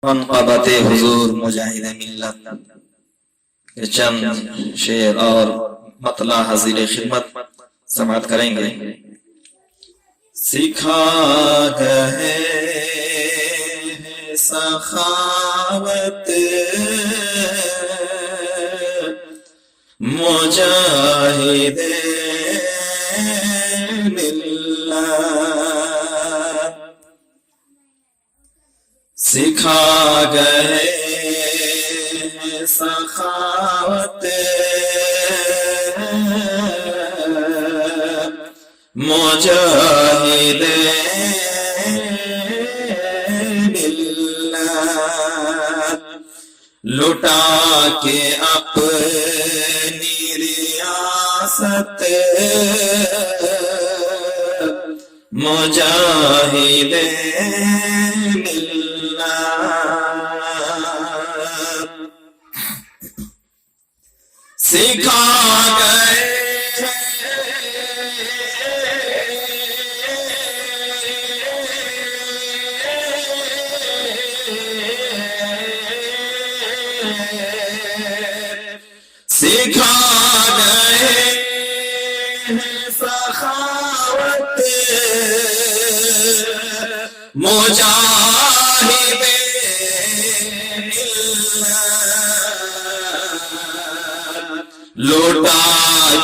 منقبت حضور مجاہد ملت کے چند شعر اور مطلع حاضر خدمت سماعت کریں گے۔ سکھا گئے سخاوت مجاہد ملت، سکھا گئے سخاوت مجاہد ملت، لٹا کے اپنی ریاست مجاہد ملت، سکھا گئے سکھا گئے سخاوت مجاہد ملت، لوٹا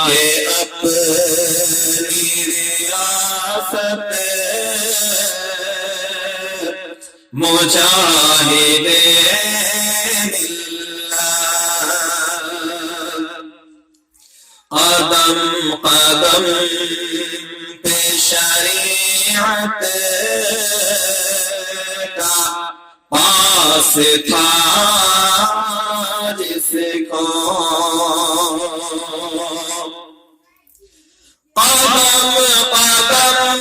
کے اپنی ریاست مجاہد قدم قدم پہ شریعت کا پاس تھا جس کو، قدم قدم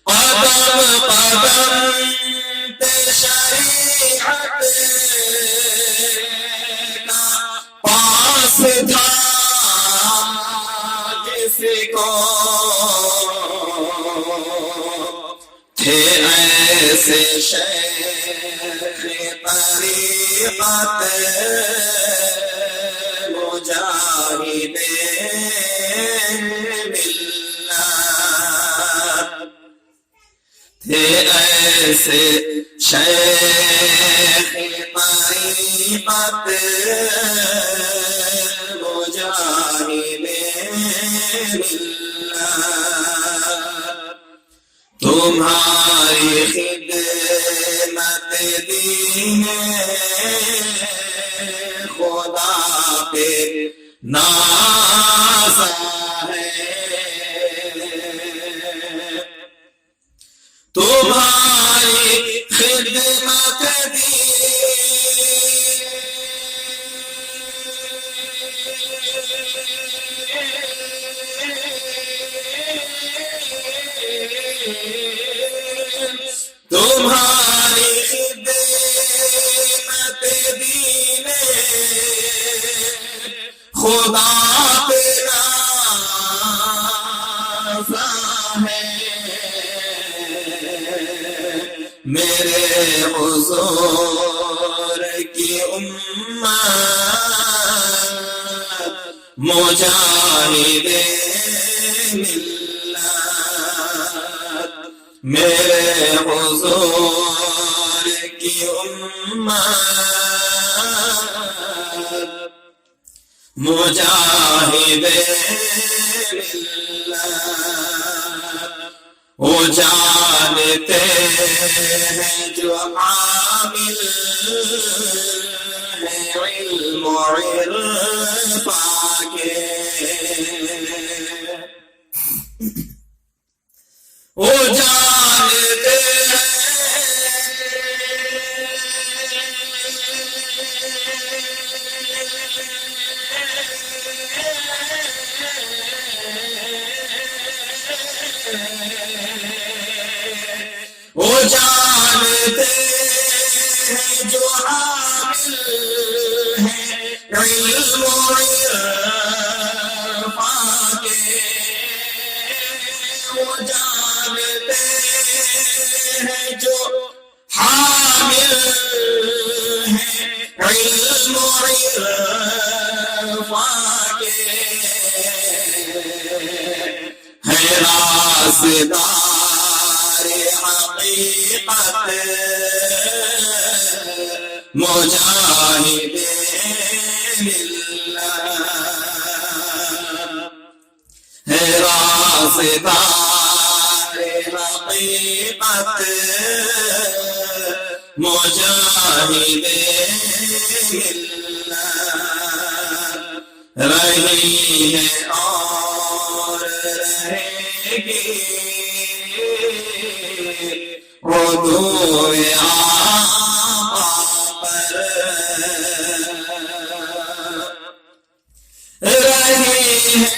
قدم قدم پہ شریعت کا پاس تھا جس کو، تھے ایسے شیخ طریقت مجاہد ملت، تھے ایسے شیخ طریقت مجاہد ملت، تمہاری خدمت دین خدا پہ ناز ہے، تمہاری خدمت تمہاری خدمت دین خدا پہ ناز ہے، میرے حضور کی امت مجاہد ملت، میرے حضور کی امت مجاہد ملت، وہ جانتے ہیں جو عامل ہے علم و عرفان کے، وہ جانتے ہیں وہ جانتے ہیں جو عامل ہے علم و عرفان کے وہ جانتے ہیں جو حامل ہیں علم و عرفان کے ہے رازدار حقیقت مجاہد ملت ہے رازدار حقیقت مجاہد ملت رہی ہے اور رہے گی عدوِ آقا پر رہی ہے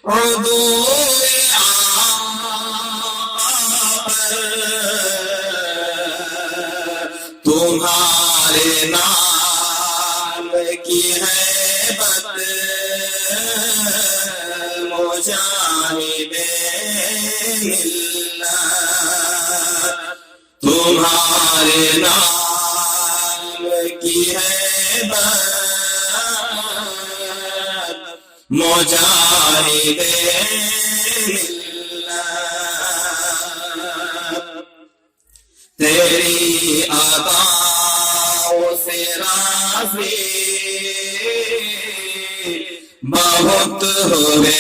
عدوِ تمہارے نام کی ہیبت مجاہد ملت تمہارے نام کی ہیبت مجاہد ملت تیری عطاؤں سے راضی بہت ہوئے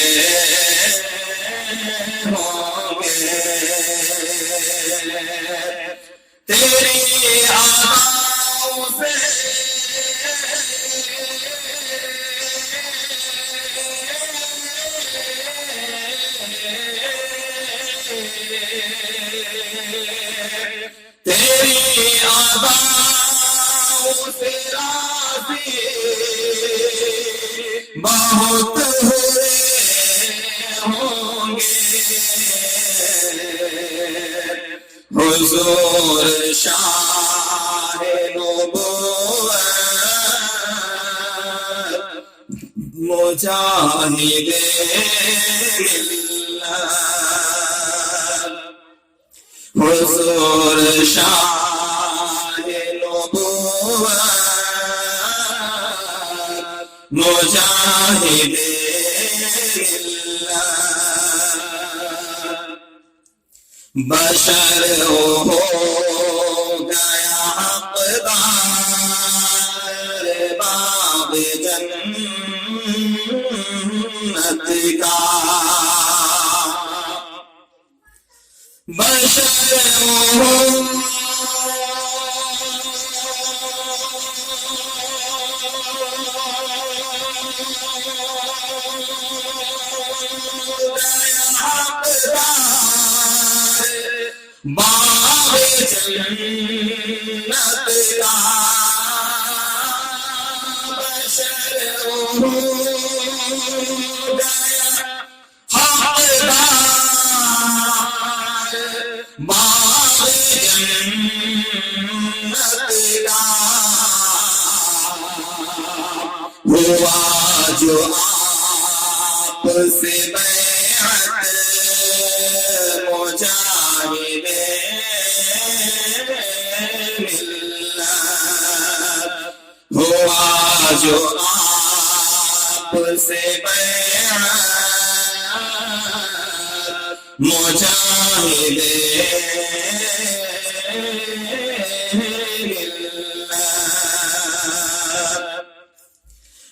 ہوں گے تیری عطاؤں سے تیری عطاؤں سے راضی بہت ہوئے ہوں گے حضور شاہ نبوت مجاہد ملت حضور شاہ نبوت مجاہد ملت بشر ہو گیا حقدار باب جنت کا بشر ہو باب جنت کا بشر ہو گیا حقدار باب جنت کا ہوا جو آپ سے بیعت مجاہد ملت ہوا جو آپ سے بیعت مجاہد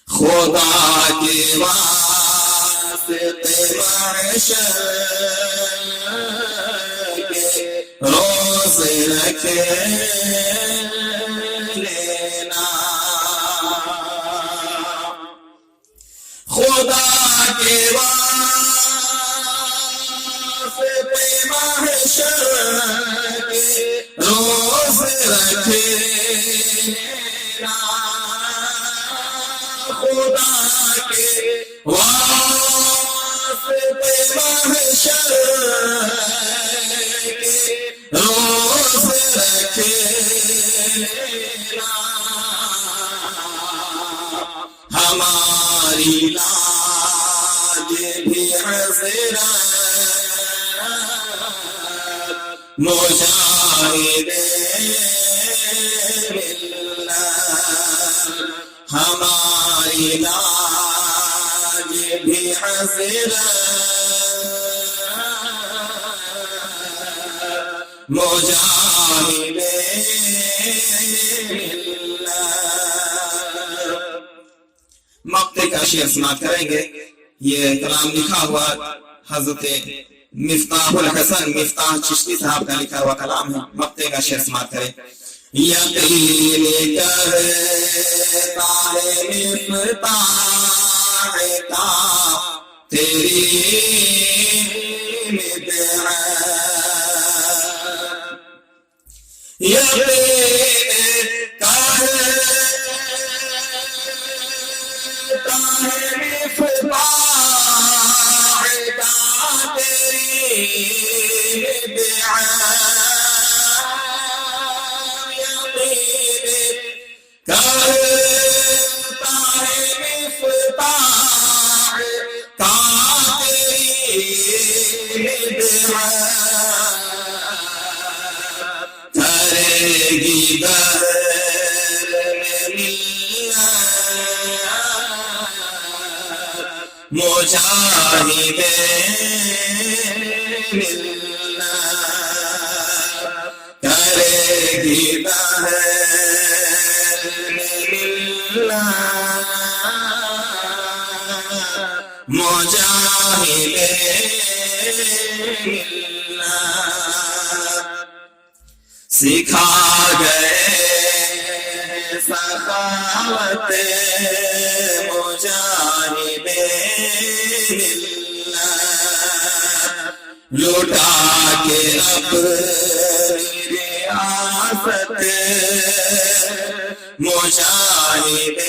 خدا کے واسطے محشر کے روزے رکھ لینا خدا کے واسطے محشر کے روزے رکھ لینا خدا کے واسطے محشر حضرت مجاہد ملت ہماری لاج بھی حضرت مجاہد مقطع کا شعر سماعت کریں گے. یہ کلام لکھا ہوا حضرت مفتاح الحسن مفتاح چشتی صاحب کا لکھا ہوا کلام ہے. مقطع کا شعر سماعت کریں. یقین کرتا ہے مفتاح کا تیری بدعت، یقین کرتا ہے مفتاح کا تیری بدعت، کرتا ہے مفتاح کا تیری بدعت، کرے گی در ملت مجاہد ملت، کرے گی در مجاہد ملت، سکھا گئے سخاوت مجاہد ملت، لوٹا کے اپنی ریاست مجاہد